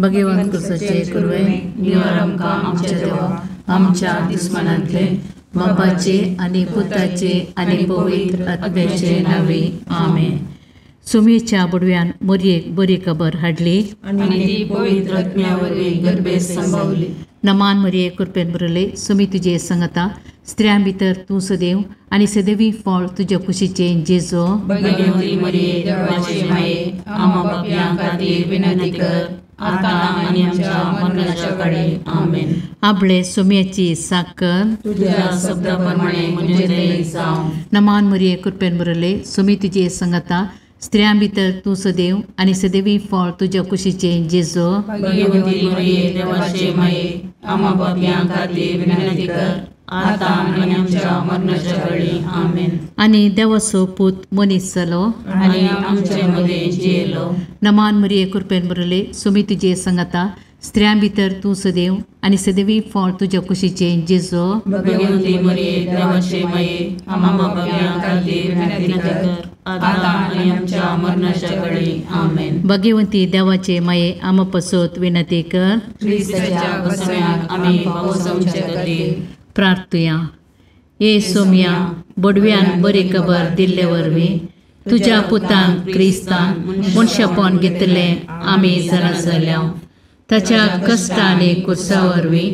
भगवंत कृपेचे कुरवे निवार आमकां आमच्या देवा आमच्या दुस्मनांतले बापाचे आनी पुताचे आनी पवित्र आत्म्याचे नावे आमेन. सुमेच्या बुडव्यान मोरयेक बरी खबर हाडली आनी ती पवित्र आत्म्यावरवीं गर्भेस संभवली. नमान मरिये कृपेन बरले सुमी तुजे संगता स्त्रियां भितर तूं सदैव आनी सदैवी फळ तुज्या कुशीचे जेजो. भगवंती मरिये देवाचे माये आम्हा पापयां खातीर विनंती कर आता आनी आमच्या मरणाच्या काळी आमेन. आपले सुम्याची साकर तुझ्या शब्दाप्रमाणे म्हणजे ते जावं. नमान मरिये कृपेन बरले सुमी तुजे संगता स्त्रियां भितर तूं सदैव आनी सदैवी फळ तुज्या कुशीचे जेजो. भगवंती मरिये देवाचे माये आम्हा पापयां खातीर विनंती कर आता आनी आमच्या मरणाच्या काळी आमेन. आनी देवाचो पूत मनीस जालो आनी आमचे मदे जियेलो. नमान मरिये कृपेन बरले सुमी तुजे संगता स्त्रियां भितर तूं सदैव आनी सदैवी फळ तुज्या कुशीचे जेजो. भगवंती मरिये देवाचे माये आम्हा पापयां खातीर विनंती कर आता आनी आमच्या मरणाच्या काळी आमेन. भगवंती देवाचे माये आम पसोत विनंती कर. ख्रिस्ताच्या बसव्याक आमी पावसावचे खातीर प्रार्थुया. ये सोम्या बडव्यान बरी खबर दिल्ले वरवीं तुज्या पुतान क्रिस्तान मनशापण घेतले आमी जरा जाल्या ताच्या कश्ट आनी कुर्सा वरवीं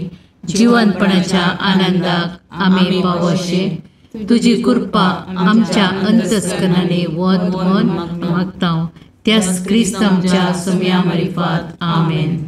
जिवंतपणाच्या आनंदाक आमी पावशे तुजी कृपा आमच्या अंतस्करणाने वत मन मागता त्याच क्रिस्त आमच्या सोम्या मार्फत आमेन.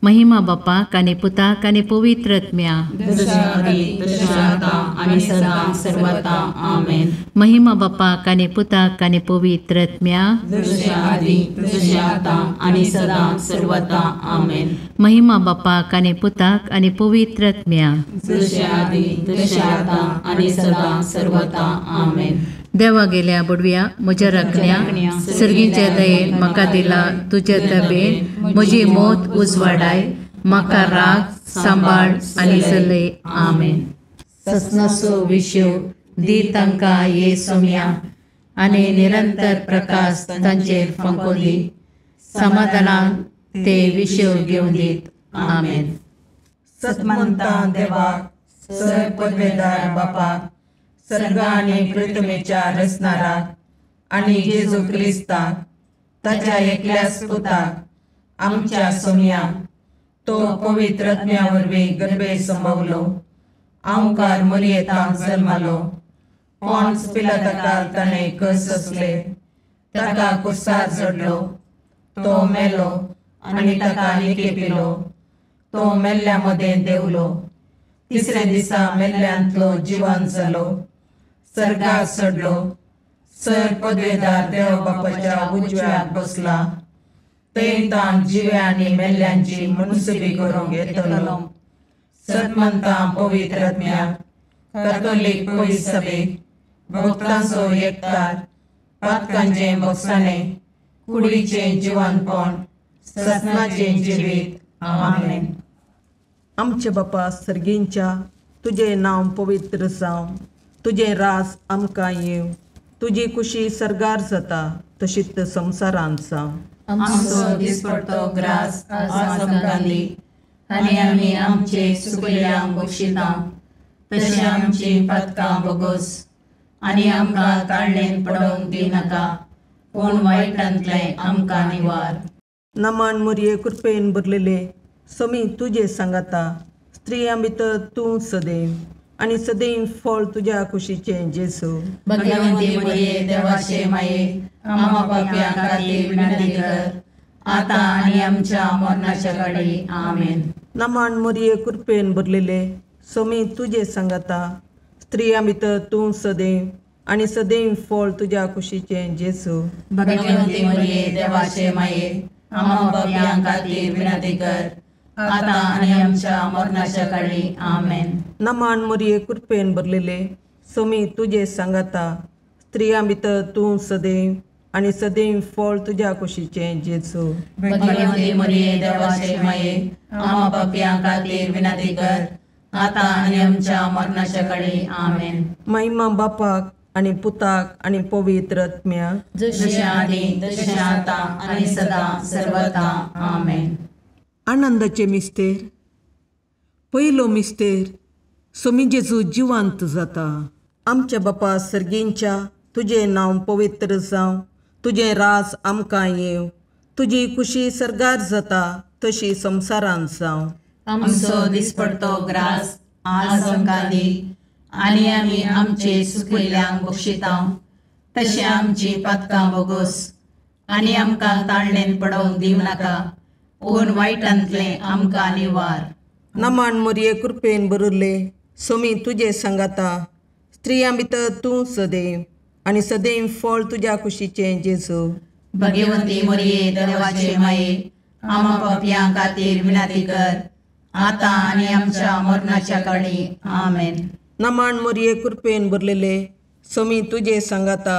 महिमा बापाक आनी पुताक आनी पवित्र आत्म्या जशा आदी तशा आता आनी सदां सर्वदा आमेन. महिमा बापाक आनी पुताक आनी पवित्र आत्म्या जशा आदी तशा आता आनी सदां सर्वदा आमेन. महिमा बापाक आनी पुताक आनी पवित्र आत्म्या जशा आदी तशा आता आनी सदां सर्वदा आमेन. देवा गेल्या बुडव्या म्हज्या राखण्या सर्गीच्या दयेन म्हाका दिला तुज्या तबेन म्हजी मोत उजवाडाय म्हाका राग सांबाळ आनी चलय आमेन. ससनाचो विशो दी तांकां ये सोम्या आनी निरंतर प्रकाश तांचेर फंकोन दी समाधानान ते विशो घेवन दीत आमेन. सतमंता देवाक सर पदवेदार बापाक सर्ग आनी पृथ्वीच्या रचणाराक आनी जेजू क्रिस्ताक ताच्या एकल्याच पुताक आमच्या सोम्याक तो पवित्र आत्म्या वरवीं गर्भे संभवलो आमकां मरियेंत जल्मालो. पोंच पिलाताकाल ताणें कस असले ताका कुर्सार चडलो तो मेलो आनी ताका निकेपिलो तो मेल्ल्या मदें देवलो. तिसरे दिसा मेल्ल्यांतलो जिवंत जालो सर्गाक चडलो सर पदवेदार देव बापाच्या उजव्याक बसला. थंय ताण जिव्या आनी मेल्ल्यांची मनसुबी करूंक येतलो. सतमंतां पवित्र आत्म्याक कातोलीक पयस सभेक भक्तांचो एकठार पातकांचें बगसाणें कुडीचें जिवंतपण सतनाचें जिवीत आमेन. आमचे बापा सर्गींच्या तुझे नांव पवित्र जावं तुझे रास आमकां येव तुजी कुशी सर्गार जाता तशीच संवसारांत जावं. आमचो दिसपडटो ग्रास आज आमकां दी आनी आमी आमचे सुकल्यांक बक्षिता तशें आमची पातकां बोगोस आनी आमकां काळणेन पडोवंक दिनाका पूण वायटांतले आमकां निवार. नमान मरिये कृपेन भरलेले समी तुजे सांगाता स्त्रियां भितर तूं सदैव आनी सदैव फळ तुज्या कुशीचें जेजू. भगवंती मरिये देवाचे माये आम्हा पापयां खातीर विनंती कर आता आनी आमच्या मरणाच्या काळी आमेन. नमान मरिये कृपेन भरलेले समी तुजे सांगाता स्त्रियां भितर तूं सदैव आनी सदैव फळ तुज्या कुशीचें जेजू. भगवंती मरिये देवाचे माये आम्हा पापयां खातीर विनंती कर आता आनी आमच्या मरणाच्या काळी आमेन. नमान मरिये कृपेन भरलेले समी तुजे सांगाता स्त्रियां भितर तूं सदैव आनी सदैव फळ तुज्या कुशीचें जेजू. भगवंती मरिये देवाचे माये आम्हा पापयां खातीर विनंती कर आता आनी आमच्या मरणाच्या काळी आमेन. महिमा बापाक आनी पुताक आनी पवित्र आत्म्याक जशें आदी तशें आता आनी सदां सर्वदा आमेन. आनंदाचे मिस्तेर. पयलो मिस्तेर, सोमी जेजू जिवंत जाता. आमच्या बापा सर्गींच्या, तुजें नांव पवित्र जावं, तुजें राज आमकां येवं, तुजी कुशी सरगार जाता तशी संवसारांत जावं. आमचो दिसपडतो ग्रास आज आमकां दी, आनी आमी आमचे चुकिल्ल्यांक बक्षितांव, तशें आमची पातकां बोगोस, आनी आमकां ताळणेन पडोवंक दिवं नाका, पूण वायटांतलें आमकां निवार. नमान मोरये कृपेन बरुल्ले, सोमी तुजे सांगाता, स्त्रियां भितर तूं सदैव, आनी सदैव फळ तुज्या कुशीचें जेजू. भगवंती मोरये देवाचे माये, आमा पापयां खातीर विनंती कर, आतां आनी आमच्या मरणाच्या काळी. आमेन. नमान मोरये कृपेन भरलेले, सोमी तुजे सांगाता,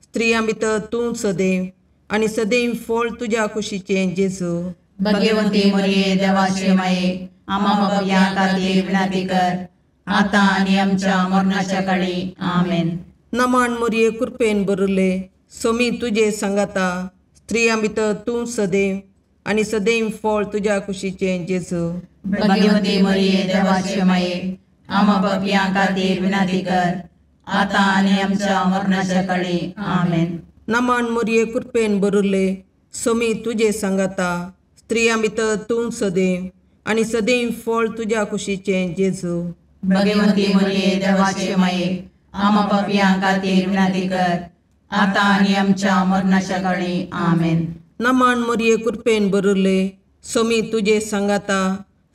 स्त्रियां भितर तूं सदैव, आनी सदैव फळ तुज्या कुशीचें जेजू. भगवंती मोरये देवाचे माये, आमा पापयां खातीर विनंती कर, आतां आनी आमच्या मरणाच्या काळी. आमेन. नमान मोरये कृपेन भरले, सोमी तुजे सांगाता, स्त्रियां भितर तूं सदैव, आनी सदैव फळ तुज्या कुशीचें जेजू. भगवंती मोरये देवाचे माये, आमा पापयां खातीर विनंती कर, आतां आनी आमच्या मरणाच्या काळी. आमेन. नमान मोरये कृपेन भरले, सोमी तुजे सांगाता, स्त्रियां भितर तूं सदैव, आनी सदैव फळ तुज्या कुशीचें जेजू. भगवंती मोरये देवाचे माये, आमा पापयां खातीर विनंती कर, आतां आनी आमच्या मरणाच्या काळी. आमेन. नमान मोरये कृपेन भरले, सोमी तुजे सांगाता,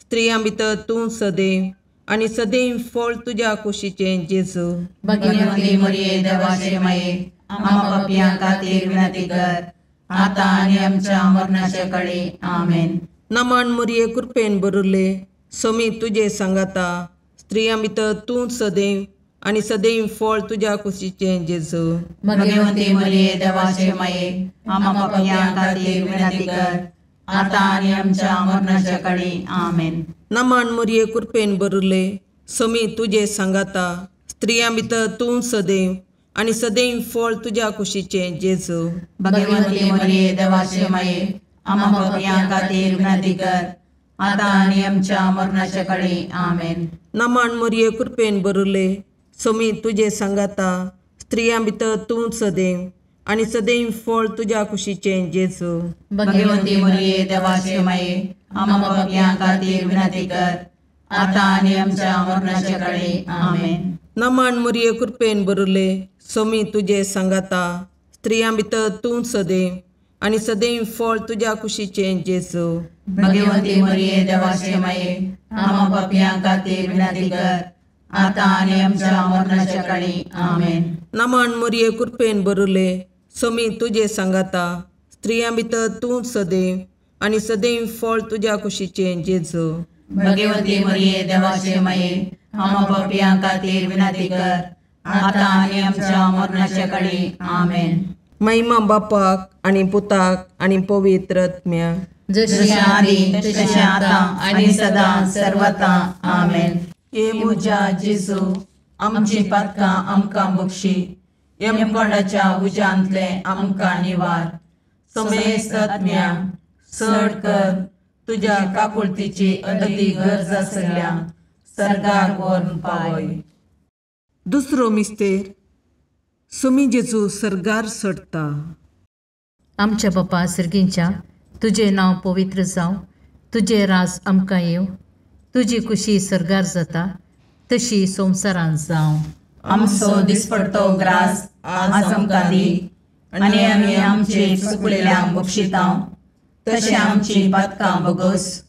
स्त्रियां भितर तूं सदैव, आनी सदैव फळ तुज्या कुशीचें जेजू. भगवंती मोरये देवाचे माये, आमा पापयां खातीर विनंती कर, आतां आनी आमच्या मरणाच्या काळी. आमेन. नमान मोरये कृपेन भरले, सोमी तुजे सांगाता, स्त्रियां भितर तूं सदैव, आनी सदैव फळ तुज्या कुशीचें जेजू. भगवंती मोरये देवाचे माये, आमा पापयां खातीर विनंती कर, आतां आनी आमच्या मरणाच्या काळी. आमेन. नमान मोरये कृपेन भरले, सोमी तुजे सांगाता, स्त्रियां भितर तूं सदैव, आनी सदैव फळ तुज्या कुशीचें जेजू. भगवंती मोरये देवाचे माये, आमा पापयां खातीर विनंती कर, आतां आनी आमच्या मरणाच्या काळी. आमेन. नमान मोरये कृपेन भरले, सोमी तुजे सांगाता, स्त्रियां भितर तूं सदैव, आनी सदैव फळ तुज्या कुशीचें जेजू. भगवंती मोरये देवाचे माये, आमा पापयां खातीर विनंती कर, आतां आनी आमच्या मरणाच्या काळी. आमेन. नमान मोरये कृपेन भरले, सोमी तुजे सांगाता, स्त्रियां भितर तूं सदैव, आनी सदैव फळ तुज्या कुशीचें जेजू. भगवंती मोरये देवाचे माये, आमा पापयां खातीर विनंती कर, आतां आनी आमच्या मरणाच्या काळी. आमेन. नमान मोरये कृपेन भरले, सोमी तुजे सांगाता, स्त्रियां भितर तूं सदैव, आनी सदैव फळ तुज्या कुशीचें जेजू. भगवंती मोरये देवाचे माये, आमा पापयां खातीर विनंती कर, आतां आनी आमच्या मरणाच्या काळी. आमेन. महिमा बापाक आनी पुताक आनी पवित्र आत्म्याक, जशें आदी तशें आतां आनी सदां सर्वता. आमेन. हे म्हज्या जेजू, आमची पातकां आमकां बक्षी, यमकोंडाच्या उज्यांतले आमकां निवार. समेस्त आत्म्या चड कर, तुज्या काकुळतीची अदी गरज आसल्यान सर्गाक व्हरून पावय. दुसरो मिस्तेर, सोमी जेजू सर्गार सडटा. आमच्या बापा सर्गींच्या, तुजें नांव पवित्र जावं, तुजें राज आमकां येवं, तुजी कुशी सरगार जाता तशी संवसारांत जावं. आमचो दिसपडतो ग्रास आज आमकां दी, आनी आमी आमचे चुकलेल्यांक बक्षितांव, तशें आमची पातकां बोगोस,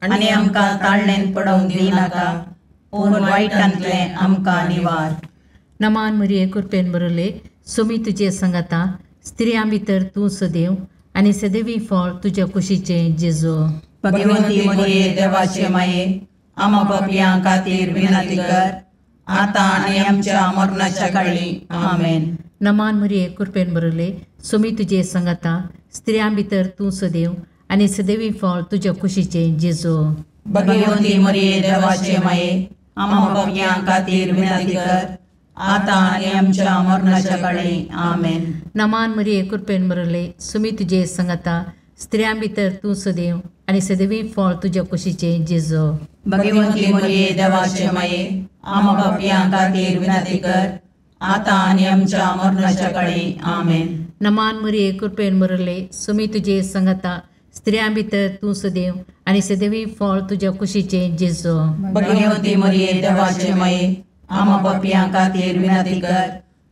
आनी आमकां ताळणेन पडोवंक दिवं नाका, पूण वायटांतलें आमकां निवार. नमान मोरये कृपेन भरले, सोमी तुजे सांगाता, स्त्रियां भितर तूं सदैव, आनी सदैवी फळ तुज्या कुशीचें जेजू. भगवंती मोरये देवाचे माये, आमा पापयां खातीर विनंती कर, आतां आनी आमच्या मरणाच्या काळी. आमेन. नमान मोरये कृपेन भरले, सोमी तुजे सांगाता, स्त्रियां भितर तूं सदैव, आनी सदैवी फळ तुज्या कुशीचें जेजू. भगवंती मोरये देवाचे माये, आमा पापयां खातीर विनंती कर, आतां आनी आमच्या मरणाच्या काळी. आमेन. नमान मोरये कृपेन भरले, सोमी तुजे सांगाता, स्त्रियां भितर तूं सदैव, आणि सदैवी फळ तुझ्या कुशीचे जेजू. भगवंती मरिये देवाचे माये, आम्हा पापियां खातीर विनंती कर, आता आणि आमच्या मरणाच्या काळी. आमेन. नमान मरिये कृपेन बरले, सुमी तुझे संगता, स्त्रियां भितर तू सदैव आणि सदैवी फळ तुझ्या कुशीचे जेजू. भगवंती मरिये देवाचे माये, आम्हा पापियां खातीर विनंती कर,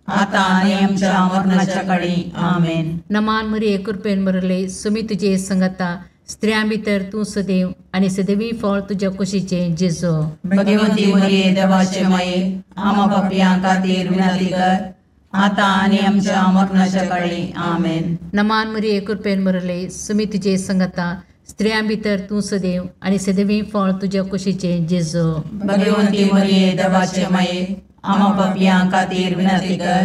आता आणि आमच्या मरणाच्या काळी. आमेन. नमान मरिये कृपेन बरले, सुमी तुझे संगता, स्त्रियां भितर तू सदैव आणि सदैवी फळ तुझ्या कुशीचे जेजू. भगवंती मरिये देवाचे माये, आम्हा पापियां खातीर विनंती कर, आता आणि आमच्या मरणाच्या काळी. आमेन. नमान मरिये कृपेन बरले, सुमी तुझे संगता, स्त्रियां भितर तू सदैव आणि सदैवी फळ तुझ्या कुशीचे जेजू. भगवंती मरिये देवाचे माये, आम्हा पापियां खातीर विनंती कर,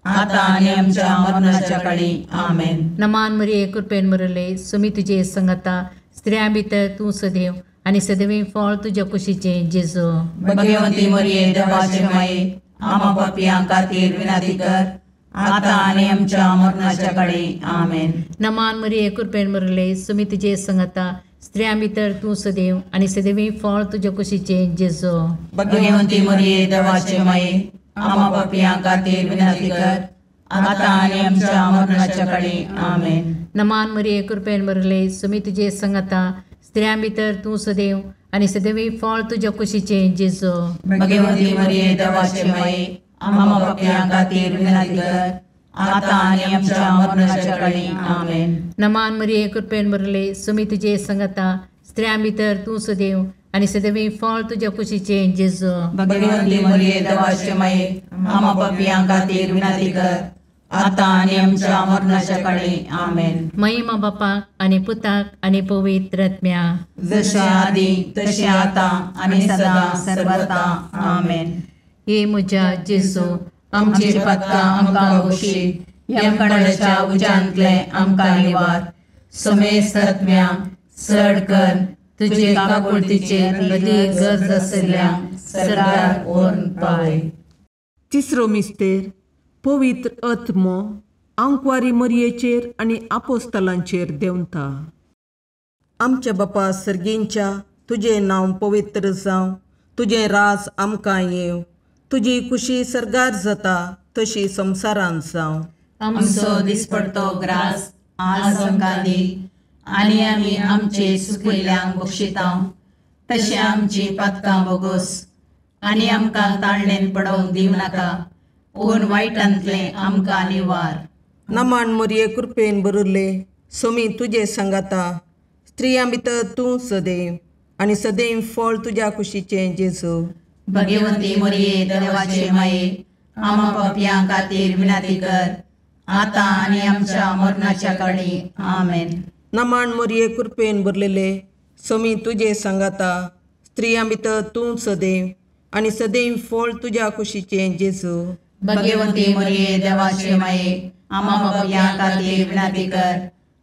आता आणि आमच्या मरणाच्या काळी. आमेन. नमान मरिये कृपेन बरले, सुमी तुझे संगता, स्त्रियां भितर तू सदैव आणि सदैवी फळ तुझ्या कुशीचे जेजू. भगवंती मरिये देवाचे माये, आम्हा पापियां खातीर विनंती कर, आता आणि आमच्या मरणाच्या काळी. आमेन. नमान मरिये कृपेन बरले, सुमी तुझे संगता, स्त्रियां भितर तू सदैव आणि सदैवी फळ तुझ्या कुशीचे जेजू. भगवंती मरिये देवाचे माये, आम्हा पापियां खातीर विनंती कर, आता आणि आमच्या मरणाच्या काळी. आमेन. नमान मरिये कृपेन बरले, सुमी तुझे संगता, स्त्रियां भितर तू सदैव आणि सदैवी फळ तुझ्या कुशीचे जेजू. भगवंती मरिये देवाचे माये, आम्हा पापियां खातीर विनंती कर, आता आणि आमच्या मरणाच्या काळी. आमेन. नमान मरिये कृपेन बरले, सुमी तुझे संगता, स्त्रियां भितर तू सदैव आणि सदैवी फळ तुझ्या कुशीचे जेजू. भगवंती मरिये देवाचे माये, आम्हा पापियां खातीर विनंती कर, आता आणि आमच्या मरणाच्या काळी. आमेन. महिमा बापाक आणि पुताक आणि पवित्र आत्म्या, जसे आधी तसे आता आणि सदा सर्वदा. आमेन. हे म्हज्या जेजू, आमची पत्कां आमकां बक्षी, यमकणाच्या उजांतले आमकां निवार. समेस्त आत्म्या चड कर, तुजे काकुळतीचेर कधी गरज आसल्यांक सरकार ओन पाय. तिसरो मिस्तेर पवित्र आत्मो आंकवारी मरियेचेर आनी आपोस्तलांचेर देंवता. आमच्या बापा सर्गींच्या, तुजें नांव पवित्र जावं, तुजें राज आमकां येव, तुजी कुशी सरगार जाता तशी संवसारांत जावं. आमचो दिसपडतो ग्रास आज आमकां दी, आनी आमी आमचे सुकयल्यांक बक्षितांव, तशें आमची पातकां बोगोस, आनी आमकां ताळणेन पडोवंक दिवं नाका, पूण वायटांतले आमकां निवार. नमान मरिये कृपेन बरले, सोमी तुजे सांगाता, स्त्रियां भितर तूं सदैव आनी सदैव फळ तुज्या कुशीचें जेजू. भगवंती मरिये देवाचे माये, आम्हा पापियां खातीर विनंती कर, आता आनी आमच्या मरणाच्या काळी. आमेन. नमान मरिये कृपेन बरलेले, सोमी तुजे सांगाता, स्त्रियां भितर तूं सदैव आनी सदैव फळ तुज्या कुशीचें जेजू. भगवंती मरिये देवाचे माये, आम्हा पापियां खातीर विनंती कर,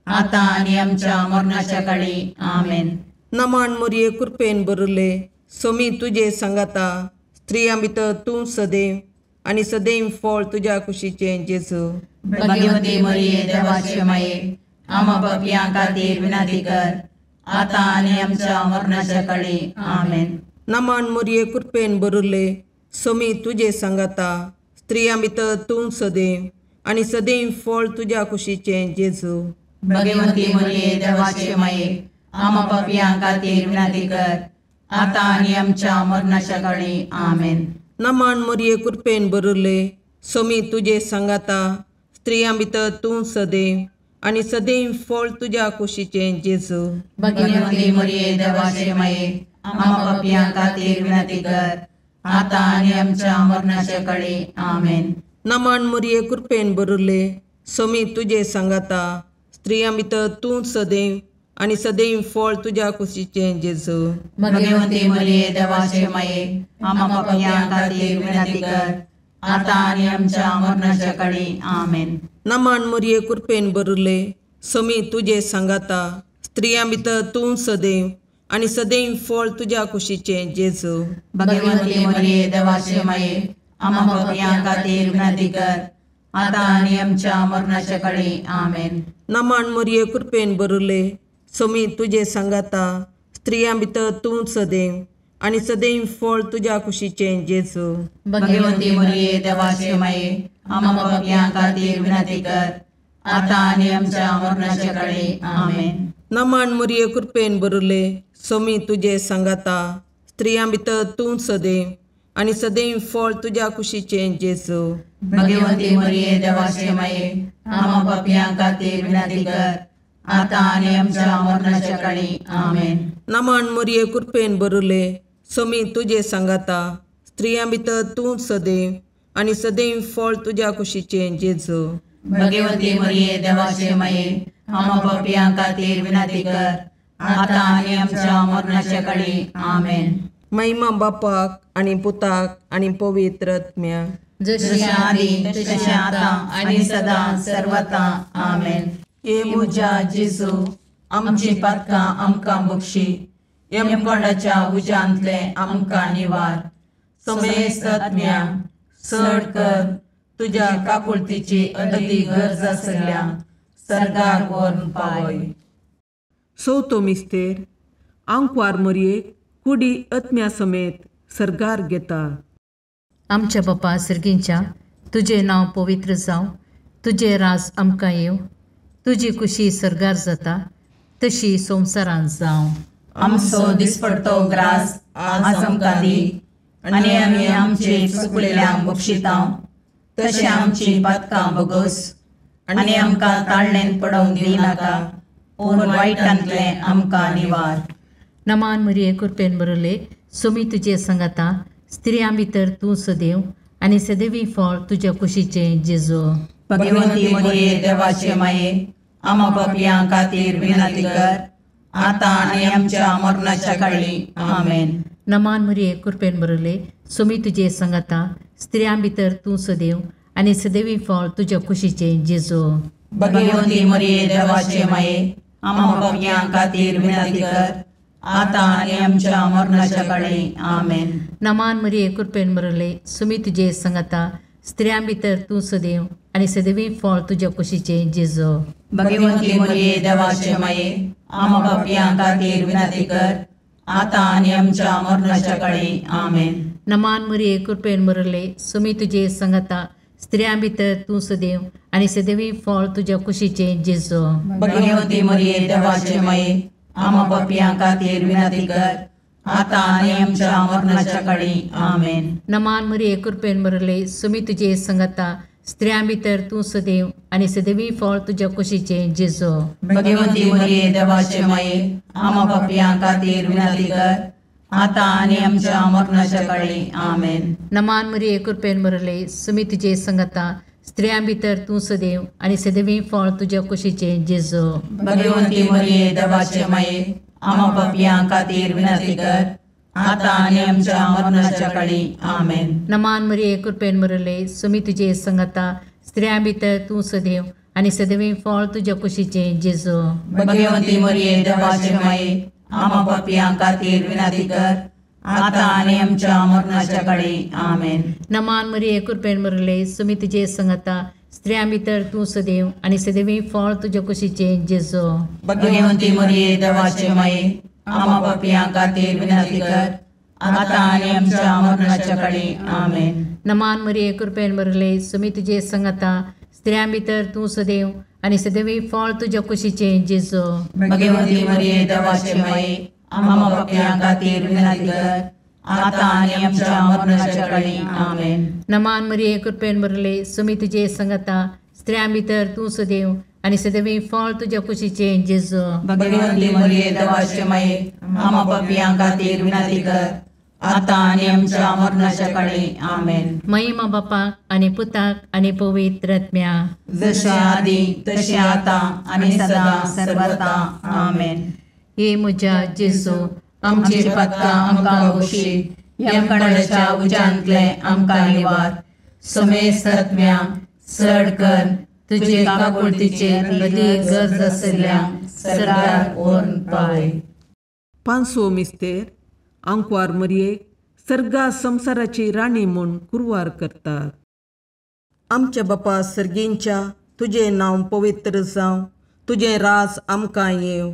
आता आनी आमच्या मरणाच्या काळी. आमेन. नमान मरिये कृपेन बरले, सोमी तुजे सांगाता, स्त्रियां भितर तूं सदैव आनी सदैव फळ तुज्या कुशीचें जेजू. भगवंती मरिये देवाचे माये, आम्हा पापियां खातीर विनंती कर, आता आनी आमच्या मरणाच्या काळी. आमेन. नमान मरिये कृपेन बरले, सोमी तुजे सांगाता, स्त्रियां भितर तूं सदैव आनी सदैव फळ तुज्या कुशीचें जेजू. भगवंती मरिये देवाचे माये, आम्हा पापियां खातीर विनंती कर, आता आनी आमच्या मरणाच्या काळी. आमेन. नमान मरिये कृपेन बरले, सोमी तुजे सांगाता, स्त्रियां भितर तूं सदैव आनी सदैव फळ तुज्या कुशीचें जेजू. भगवंती मरिये देवाचे माये, आम्हा पापियां खातीर विनंती कर, आता आनी आमच्या मरणाच्या काळी. आमेन. नमान मरिये कृपेन बरले, सोमी तुजे सांगाता, स्त्रियां भितर तूं सदैव आनी सदैव फळ तुज्या कुशीचें जेजू. भगवंती मरिये देवाचे माये, आम्हा पापियां खातीर विनंती कर, आता आनी आमच्या मरणाच्या काळी. आमेन. नमान मरिये कृपेन बरले, सोमी तुजे सांगाता, स्त्रियां भितर तूं सदैव आनी सदैव फळ तुज्या कुशीचें जेजू. भगवंती मरिये देवाचे माये, आम्हा पापियां खातीर विनंती कर, आता आनी आमच्या मरणाच्या काळी. आमेन. नमान मरिये कृपेन बरले, सोमी तुजे सांगाता स्त्रियां भितर तूं सदैव आनी सदैव फळ तुज्या कुशीचें जेजू. भगवंती मरिये देवाचे माये आम्हा पापियां खातीर विनंती कर आता आनी आमच्या मरणाच्या काळी आमेन. नमन मरिये कृपेन बरले सोमी तुजे सांगाता स्त्रियां भितर तूं सदैव आनी सदैव फळ तुज्या कुशीचें जेजू. भगवंती मरिये देवाचे माये आम्हा पापियां खातीर विनंती कर आता आनी आमच्या मरणाच्या काळी आमेन. नमन मरिये कृपेन बरले सोमी तुजे सांगाता स्त्रियां भितर तूं सदैव आनी सदैव फळ तुज्या कुशीचें जेजू. भगवंती मरिये देवाचे माये आम्हा पापियां खातीर विनंती कर आता आनी आमच्या मरणाच्या काळी आमेन. महिमा बापाक आनी पुताक आनी पवित्र आत्म्याक, जशी आदी तशी आता आणि सदा सर्वता आमेन. ये मुजा जेजू आमची पातकां आमकां बक्षी, यमकोंडाच्या उज्यांतले आमकां निवार. समेस्त आत्म्या चड कर तुज्या काकुळतीची अदी गरज आसल्या सर्गाक व्हरून पावय. चवथो मिस्तेर आंकवार मरयेक कुडी आत्म्या समेत सर्गार घेता. आमच्या बापा सर्गींच्या तुजें नांव पवित्र जावं, तुजें राज आमकां येवं, तुजी कुशी सर्गार जाता तशी संवसारांत जावं. आमचो दिसपडतो ग्रास आज आमकां दी आनी आमी आमचे चुकलेल्यांक बक्षितांव, तशें आमची पातकां बोगोस आनी आमकां ताळणेन पडोवंक दिनाका, पूण वायटांतले आमकां निवार. नमान मरिये कृपेन बरले सोमी तुजे सांगाता स्त्रियां भितर तूं सदैव आनी सदैवी फळ तुज्या कुशीचें जेजू. भगवंती मरिये देवाचे माये आम्हा पापियां खातीर विनंती कर आता आनी आमच्या मरणाच्या काळी आमेन. नमान मरिये कृपेन बरले सोमी तुजे सांगाता स्त्रियां भितर तूं सदैव आनी सदैवी फळ तुज्या कुशीचें जेजू. भगवंती मरिये देवाचे माये आम्हा पापियां खातीर विनंती कर आता आनी आमच्या मरणाच्या काळी आमेन. नमान मरिये कृपेन बरले सोमी तुजे सांगाता स्त्रियां भितर तूं सदैव आनी सदैवी फळ तुज्या कुशीचें जेजू. भगवंती मरिये देवाचे माये आम्हा पापियां खातीर विनंती कर आता आनी आमच्या मरणाच्या काळी आमेन. नमान मरिये कृपेन बरले सोमी तुजे सांगाता स्त्रियां भितर तूं सदैव आनी सदैवी फळ तुज्या कुशीचें जेजू. भगवंती मरिये देवाचे माये आम्हा पापियां खातीर विनंती कर आता आनी आमच्या मरणाच्या काळी आमेन. नमान मरिये कृपेन बरले सोमी तुजे सांगाता स्त्रियां भितर तूं सदैव आनी सदैवी फळ तुज्या कुशीचें जेजू. भगवंती मरिये देवाचे माये आम्हा पापियां खातीर विनंती कर आता आनी आमच्या मरणाच्या काळी आमेन. नमान मरिये कृपेन बरले सोमी तुजे सांगाता स्त्रियां भितर तूं सदैव आनी सदैवी फळ तुज्या कुशीचें जेजू. भगवंती मरिये देवाचे माये आम्हा पापियां खातीर विनंती कर आता आनी आमच्या मरणाच्या काळी आमेन. नमान मरिये कृपेन बरले सोमी तुजे सांगाता स्त्रियां भितर तूं सदैव आनी सदैवी फळ तुज्या कुशीचें जेजू. भगवंती मरिये देवाचे माये आम्हा पापियां खातीर विनंती कर आता आनी आमच्या मरणाच्या काळी आमेन. नमान मरिये कृपेन बरले सोमी तुजे सांगाता स्त्रियां भितर तूं सदैव आनी सदैवी फळ तुज्या कुशीचें जेजू. भगवंती मरिये देवाचे माये आम्हा पापियां खातीर विनंती कर आता आनी आमच्या मरणाच्या काळी आमेन. नमान मरिये कृपेन बरले सोमी तुजे सांगाता स्त्रियां भितर तूं सदैव आनी सदैवी फळ तुज्या कुशीचें जेजू. भगवंती मरिये देवाचे माये आम्हा पापियां खातीर विनंती कर आता आनी आमच्या मरणाच्या काळी आमेन. नमान मरिये कृपेन बरले सोमी तुजे सांगाता स्त्रियां भितर तूं सदैव आनी सदैवी फळ तुज्या कुशीचें जेजू. भगवंती मरिये देवाचे माये आम्हा पापियां खातीर विनंती कर आता आनी आमच्या मरणाच्या काळी आमेन. महिमा बापाक आनी पुताक आनी पवित्र आत्म्याक, जशे आदी तशे आता आनी सदा सर्वता आमेन. हे म्हज्या जेजू आमची पातकां आमकां बक्षी, यमकोंडाच्या उज्यांतले आमकां निवार. समेस्त आत्म्या चड कर तुजे काकुळतीचे अदीक गरज आसल्यांक सर्गार व्हरून पावय. पांचवो मिस्तेर आंकवार मरयेक सर्गा संवसाराची राणी म्हूण कुरवार करतात. आमच्या बापा सर्गींच्या तुजें नांव पवित्र जावं, तुजें राज आमकां येवं,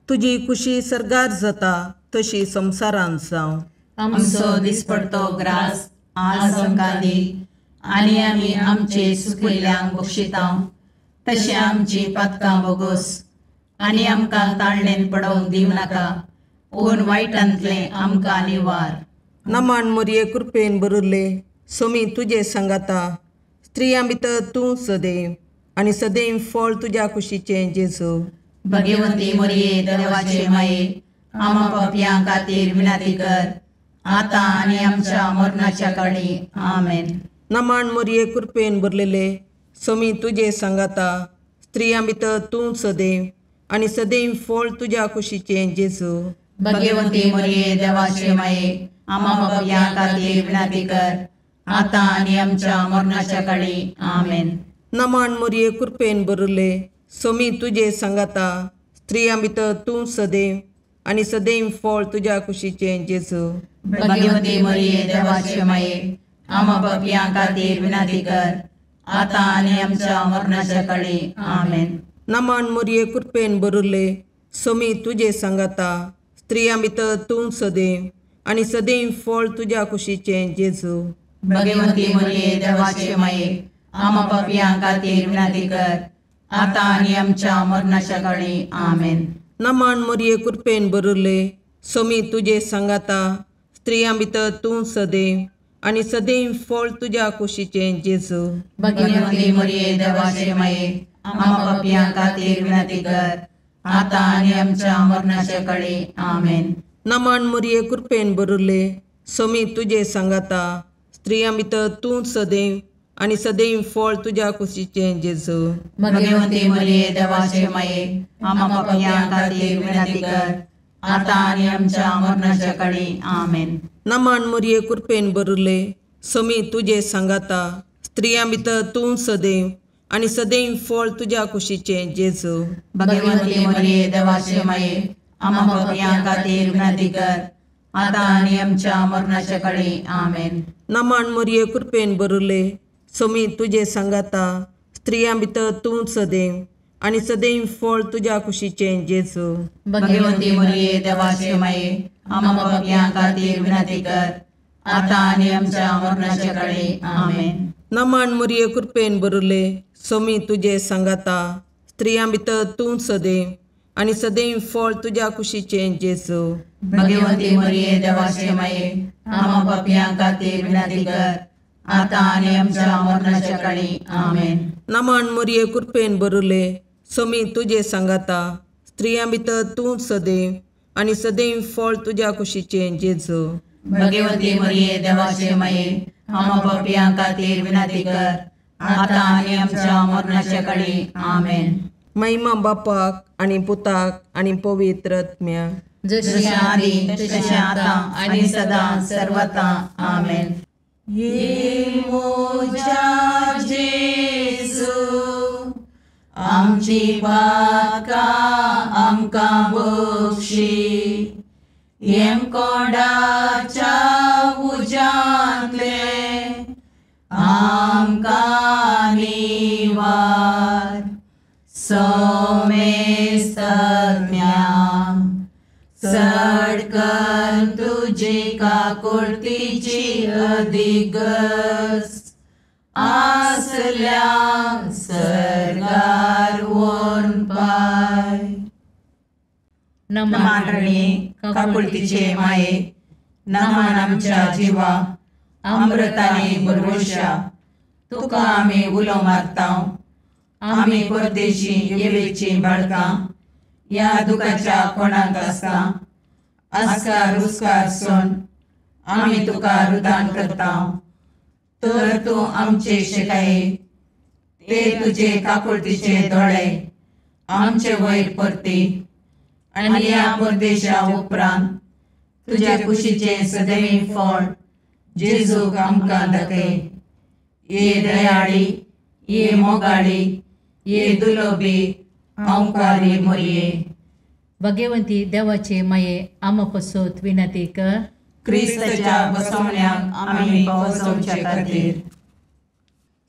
तुजी कुशी सरगार जाता तशी संवसारांत जावं. आमचो दिसपडतो ग्रास आज आमकां दी, आनी आमी आमचे सुकिल्ल्यांक बक्षितांव. तशें आमची पातकां बोगोस, आनी आमकां ताळणेन पडोवंक दिव नाका, पूण वायटांतलें आमकां निवार. नमान मोरये कृपेन बरुल्ले, सोमी तुजे सांगाता, स्त्रियां भितर तूं सदैव, आनी सदैव फळ तुज्या कुशीचें जेजू. भगवंती मोरये देवाचे माये, आमा पापयां खातीर विनंती कर, आतां आनी आमच्या मरणाच्या काळी. आमेन. नमान मोरये कृपेन भरलेले, सोमी तुजे सांगाता, स्त्रियां भितर तूं सदैव, आनी सदैव फळ तुज्या कुशीचें जेजू. भगवंती मोरये देवाचे माये, आमा पापयां खातीर विनंती कर, आतां आनी आमच्या मरणाच्या काळी. आमेन. नमान मोरये कृपेन भरले, सोमी तुजे सांगाता, स्त्रियां भितर तूं सदैव, आनी सदैव फळ तुज्या कुशीचें जेजू. भगवंती मोरये देवाचे माये, आमा पापयां खातीर विनंती कर, आतां आनी आमच्या मरणाच्या काळी. आमेन. नमान मोरये कृपेन भरले, सोमी तुजे सांगाता, स्त्रियां भितर तूं सदैव, आनी सदैव फळ तुज्या कुशीचें जेजू. भगवंती मोरये देवाचे माये, आमा पापयां खातीर विनंती कर, आतां आनी आमच्या मरणाच्या काळी. आमेन. नमान मोरये कृपेन भरले, सोमी तुजे सांगाता, स्त्रियां भितर तूं सदैव, आनी सदैव फळ तुज्या कुशीचें जेजू. भगवंती मोरये देवाचे माये, आमा पापयां खातीर विनंती कर, आतां आनी आमच्या मरणाच्या काळी. आमेन. नमान मोरये कृपेन भरले, सोमी तुजे सांगाता, स्त्रियां भितर तूं सदैव, आनी सदैव फळ तुज्या कुशीचें जेजू. भगवंती मोरये देवाचे माये, आमा पापयां खातीर विनंती कर, आतां आनी आमच्या मरणाच्या काळी. आमेन. नमान मोरये कृपेन भरले, सोमी तुजे सांगाता, स्त्रियां भितर तूं सदैव, आनी सदैव फळ तुज्या कुशीचें जेजू. भगवंती मोरये देवाचे माये, आमा पापयां खातीर विनंती कर, आतां आनी आमच्या मरणाच्या काळी. आमेन. नमान मोरये कृपेन भरले, सोमी तुजे सांगाता, स्त्रियां भितर तूं सदैव, आनी सदैव फळ तुज्या कुशीचें जेजू. भगवंती मोरये देवाचे माये, आमा पापयां खातीर विनंती कर, आतां आनी आमच्या मरणाच्या काळी. आमेन. नमान मोरये कृपेन भरले, सोमी तुजे सांगाता, स्त्रियां भितर तूं सदैव, आनी सदैव फळ तुज्या कुशीचें जेजू. भगवंती मोरये देवाचे माये, आमा पापयां खातीर विनंती कर, आतां आनी आमच्या मरणाच्या काळी. आमेन. नमान मोरये कृपेन भरले, सोमी तुजे सांगाता, स्त्रियां भितर तूं सदैव, आनी सदैव फळ तुज्या कुशीचें जेजू. भगवंती मोरये देवाचे माये, आमा पापयां खातीर विनंती कर, आतां आनी आमच्या मरणाच्या काळी. आमेन. महिमा बापाक आनी पुताक आनी पवित्र आत्म्याक, जशें आदी तशें आतां आनी सदां सर्वता. आमेन. ये मोजा जेजू, आमची पातकां आमकां बक्षी, येम कोंडाच्या उज्यांतले आमकां निवार. सोमेस्त सडकन तुजी काकुळतीची अधिगस, आसल्या सरगार वोन पाय. नमान रणे काकुळतीचे माये, नमान आमच्या जिवा, अमृताने भरवशा, तुका आमी उलो मारतांव. आमी परदेशी येवेची बाळकां, या दुखाच्या कोणाक आसता, आस्कार रुस्कार सोन आमी तुका रुदान करतांव. तर तूं आमचे शिकाये, ते तुजे काकुळतीचे दोळे आमचे वयर परती, आनी या परदेशा उपरांत तुज्या कुशीचे सदैव फळ जेजूक आमकां दाखय. ये दयाळी, ये मोगाळी, ये दुलोबी, ओंकारी मोरये. भगवंती देवाचे माये, आमा पसोत विनंती कर, क्रिस्ताच्या बसवण्याक आमी पावसोवचे खातीर.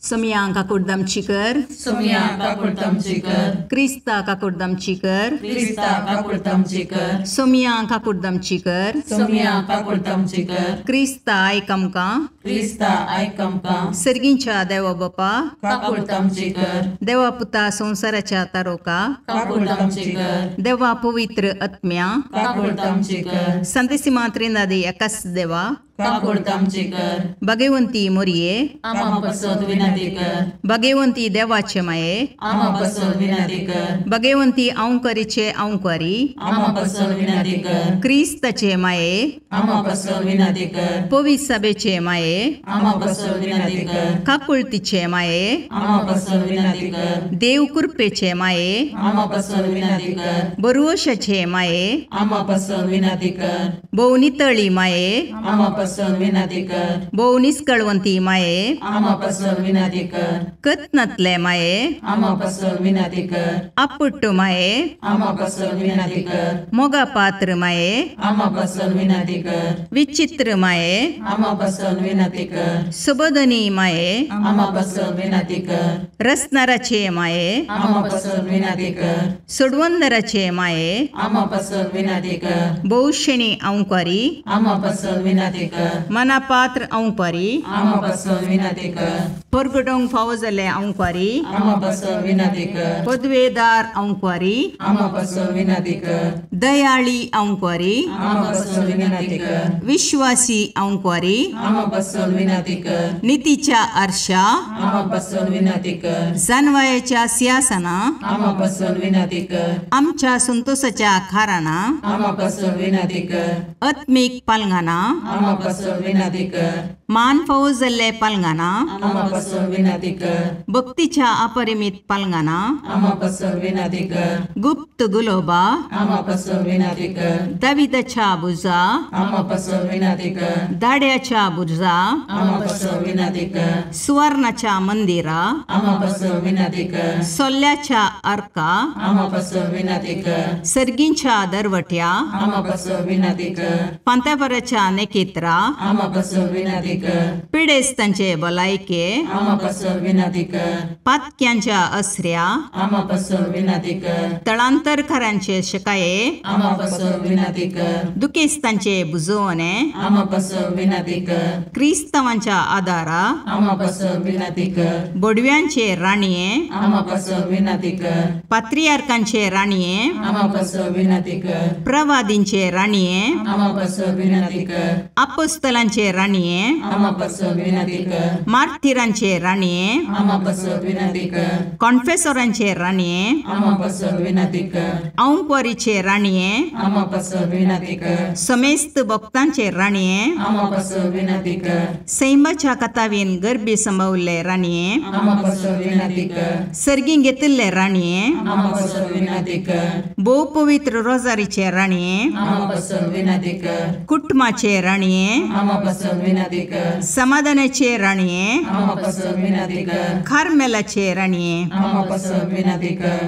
सोमिया काकुर्दमची कर, सोमिया काकुर्दमची कर, क्रिस्ता काकुर्दमची कर, क्रिस्ता काकुर्दमची कर, सोमिया काकुर्दमची कर, सोमिया काकुर्दमची कर, क्रिस्ता आयकमका, क्रिस्ता आयकमका, सर्गींच्या देवा बापा, काकुर्दमची कर, देवा पुता संसाराच्या तारोका, काकुर्दमची कर, देवा पवित्र आत्म्या, काकुर्दमची कर, संतसिमा त्रिनादी एकाच देवा, काकुर्दमची कर, भगवंती मोरिये, आम्हा बसत विनंती कर, भगवंती देवाचे माये, आम्हा बसत विनंती कर, भगवंती औंकरीचे औंकारी, आम्हा बसत विनंती कर, क्रिस्ताचे माये, आम्हा बसत विनंती कर, पवित्र सभेचे माये, आम्हा बसत विनंती कर, काकुळतीचे माये, आम्हा बसत विनंती कर, देव कृपेचे माये, आम्हा बसत विनंती कर, बरुवशाचे माये, आम्हा बसत विनंती कर, बहुनितळी माये, आम्हा बसत विनंती कर, बहुनिष्कळवंती माये, आम्हा बसत विनंती कर, कतनातले माये, आम्हा बसत विनंती कर, अपुट्टू माये, आम्हा बसत विनंती कर, मोगा पात्र माये, आम्हा बसत विनंती कर, विचित्र माये, आम्हा बसत विनंती कर, सुबोधनी माये, आम्हा बसत विनंती कर, रसनाराचे माये, आम्हा बसत विनंती कर, सुडवंदराचे माये, आम्हा बसत विनंती कर, बहुशणी औंकारी, आम्हा बसत विनंती कर, मनापात्र औंकारी, आम्हा बसत विनंती कर, परगडोंग फावो जाल्ले औंकारी, आम्हा बसत विनंती कर, पदवेदार औंकारी, आम्हा बसत विनंती कर, दयाळी औंकारी, आम्हा बसत विनंती कर, विश्वासी औंकारी, आम्हा बसत विनंती कर, नीतीच्या आरशा, आम्हा बसत विनंती कर, जानवायाच्या सिंहासना, आम्हा बसत विनंती कर, आमच्या संतोषाच्या खाराना, आम्हा बसत विनंती कर, आत्मिक पालंगाना, आम्हा बसत विनंती कर, मान फावो जाल्ले पालंगाना, आम्हा बसत विनंती कर, भक्तीच्या अपरिमित पालंगाना, आम्हा बसत विनंती कर, गुप्त गुलोबा, आम्हा बसत विनंती कर, दाविदाच्या बुजा, आम्हा बसत विनंती कर, दाड्याच्या बुजा, आम्हा बसत विनंती कर, सुवर्णाच्या मंदिरा, आम्हा बसत विनंती कर, सोल्ल्याच्या अर्का, आम्हा बसत विनंती कर, सर्गींच्या दरवट्या, आम्हा बसत विनंती कर, पांत्यापराच्या नेकेत्रा, आम्हा बसत विनंती कर, पिडेस्तांचे भलायके, आम्हा बसत विनंती कर, पातक्यांच्या असऱ्या, आम्हा बसत विनंती कर, तळांतरकारांचे शकाये, आम्हा बसत विनंती कर, दुखेस्तांचे बुजवणे, आम्हा बसत विनंती कर, क्रिस्तवांच्या आदारा, आम्हा बसत विनंती कर, बोडव्यांचे राणीये, आम्हा बसत विनंती कर, पात्रियार्कांचे राणीये, आम्हा बसत विनंती कर, प्रवादींचे राणीये, आम्हा बसत विनंती कर, अपोस्तलांचे राणीये, आम्हा बसत विनंती कर, मार्तिरांचे राणीये, आम्हा बसत विनंती कर, कॉन्फेसोरांचे राणीये, आम्हा बसत विनंती कर, औंपरीचे राणीये, आम्हा बसत विनंती कर, समेस्त भक्तांचे राणीये, आम्हा बसत विनंती कर, सैमाच्या कथावीन गर्भी संभवले राणीये, आम्हा बसत विनंती कर, सर्गीं घेतिल्ले राणीये, आम्हा बसत विनंती कर, बहु पवित्र रोजारीचे राणीये, आम्हा बसत विनंती कर, कुटुंबाचे राणीये, आम्हा बसत विनंती कर, समाधानाचे राणीये, आम्हा बसत विनंती कर, खारमेलाचे राणीये, आम्हा बसत विनंती कर,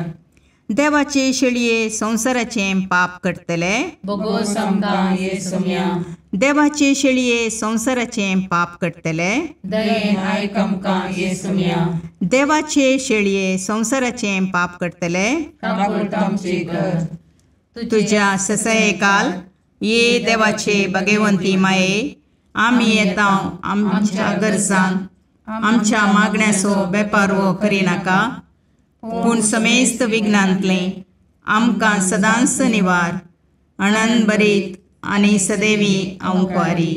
देवाचे शेळये संसाराचे पाप करतले, बगोस आमकां येसुम्या, देवाचे शेळये संसाराचे पाप करतले, दयेन आयक आमकां येसुम्या, देवाचे शेळये संसाराचे पाप करतले, काकुळट आमची कर, तुझ्या ससये काल ये देवाचे भगवंती माये, आम्ही येता आमच्या गरजांक आमच्या मागण्याचो बेपारवो करिनाका, पूण समेस्त विघ्नांतले आमकां सदांच निवार, आनंद बरीत आनी सदैवी औंकवारी.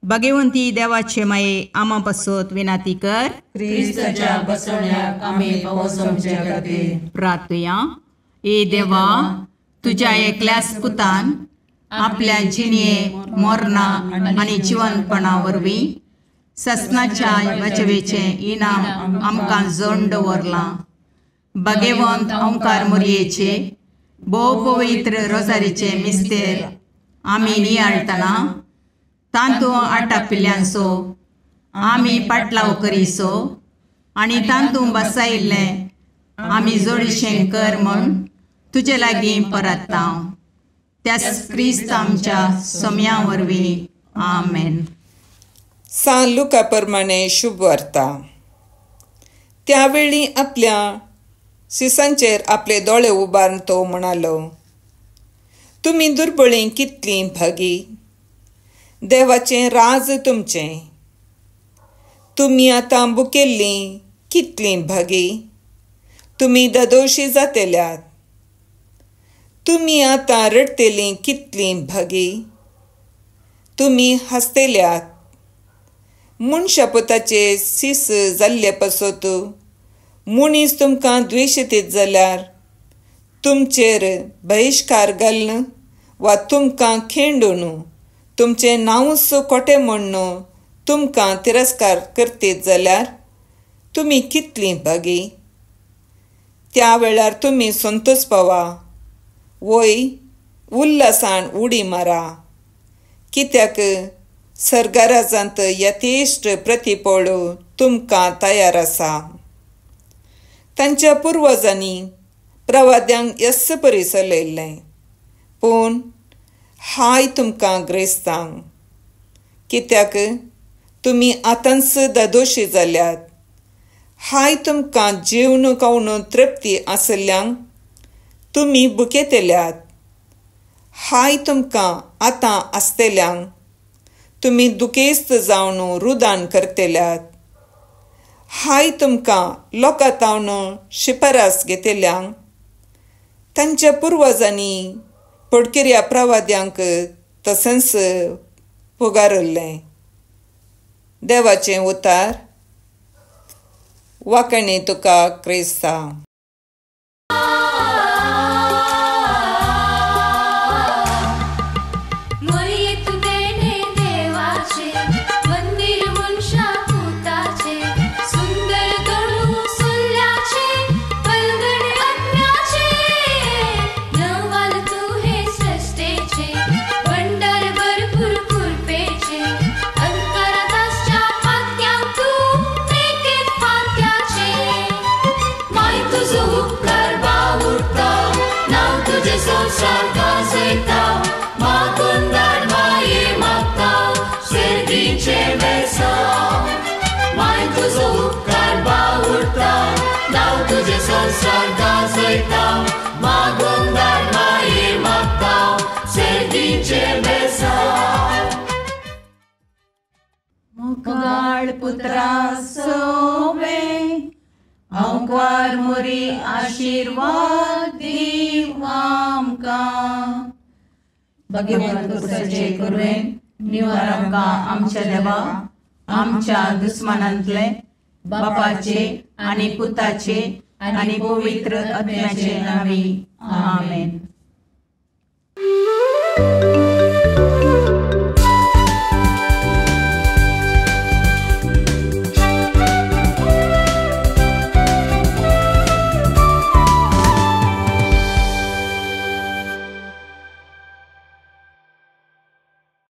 भगवंती देवाचे माये आमा पासत विनाती कर, क्रिस्ताच्या बसवण्याक आमी पावसमचे खातीर प्रार्थया. ए देवा, तुझ्या एकल्याच पुतान आपल्या जिणये मोरणा आनी जिवंतपणा वरवीं ससनाच्या वाचवेचे इनाम आमकां जोडून दवरलां. भगवंत ओंकार मोरयेचे भोव पवित्र रोजारीचे मिस्तेर आमी नियाळतना तांतूं आटापिल्ल्यांचो आमी पाटलाव करिसो आनी तांतूं बसायिल्लें आमी जोडीशें कर म्हूण तुजे लागीं परतता. त्याच क्रिस्त आमच्या सोम्या वरवीं. आमेन. San Luca permane शुभ वार्ता. त्यावेळी आपल्या शिसांचेर आपले दोळे उबारून तो म्हणालो, तुम्ही दुर्बळीं कितलीं भागी, देवाचें राज तुमचें. तुम्ही आतां बुकेल्लीं कितलीं भागी, तुम्ही ददोशी जातेल्यात. तुम्ही आतां रडतेलीं कितलीं भागी, तुम्ही हसतेल्यात. मनशापुताचे सीस जाल्ले पासत मनीस तुमकां द्वेशतीत जाल्यार तुमचेर बहिश्कार घालून वा तुमकां खेंडून तुमचें नांवच खोटें म्हणून तुमकां तिरस्कार करतीत जाल्यार तुमी कितलीं भागी. त्या वेळार तुमी संतोश पावा, वय उल्हासान उडी मारा, कित्याक सर्गाराजांत यथेश्ट प्रतिफळ तुमकां तयार आसा. तांच्या पुर्वजांनी प्रवाद्यांक यस्स परी चलयल्लें, पूण हाय तुमकां ग्रेस्तांक, कित्याक तुमी आतांच ददोशी जाल्यात. हाय तुमकां जेवन खावन तृप्ती आसल्यांक तुमी बुकेतेल्यात. हाय तुमकां आतां आसतेल्यांक तुमी दुखेस्त जावन रुदान करतेल्यात. हाय तुमकां लोकांतावन शिफारस घेतेल्यांक तांच्या पुर्वजांनी पडकिऱ्या प्रवाद्यांक तसंच पुगारल्लें. देवाचें उतार. वाकणे तुका क्रिस्ता. मोगाळ पुत्रा सोवे अवकार मोरी आशीर्वाद दीव आमकां. भगवंत पुरुषाचे करुवेन निवार आमकां आमच्या देवा, आमच्या दुस्मनांतले, बापाचे आनी पुताचे आनी पवित्र आत्म्याचे नावी. आमेन.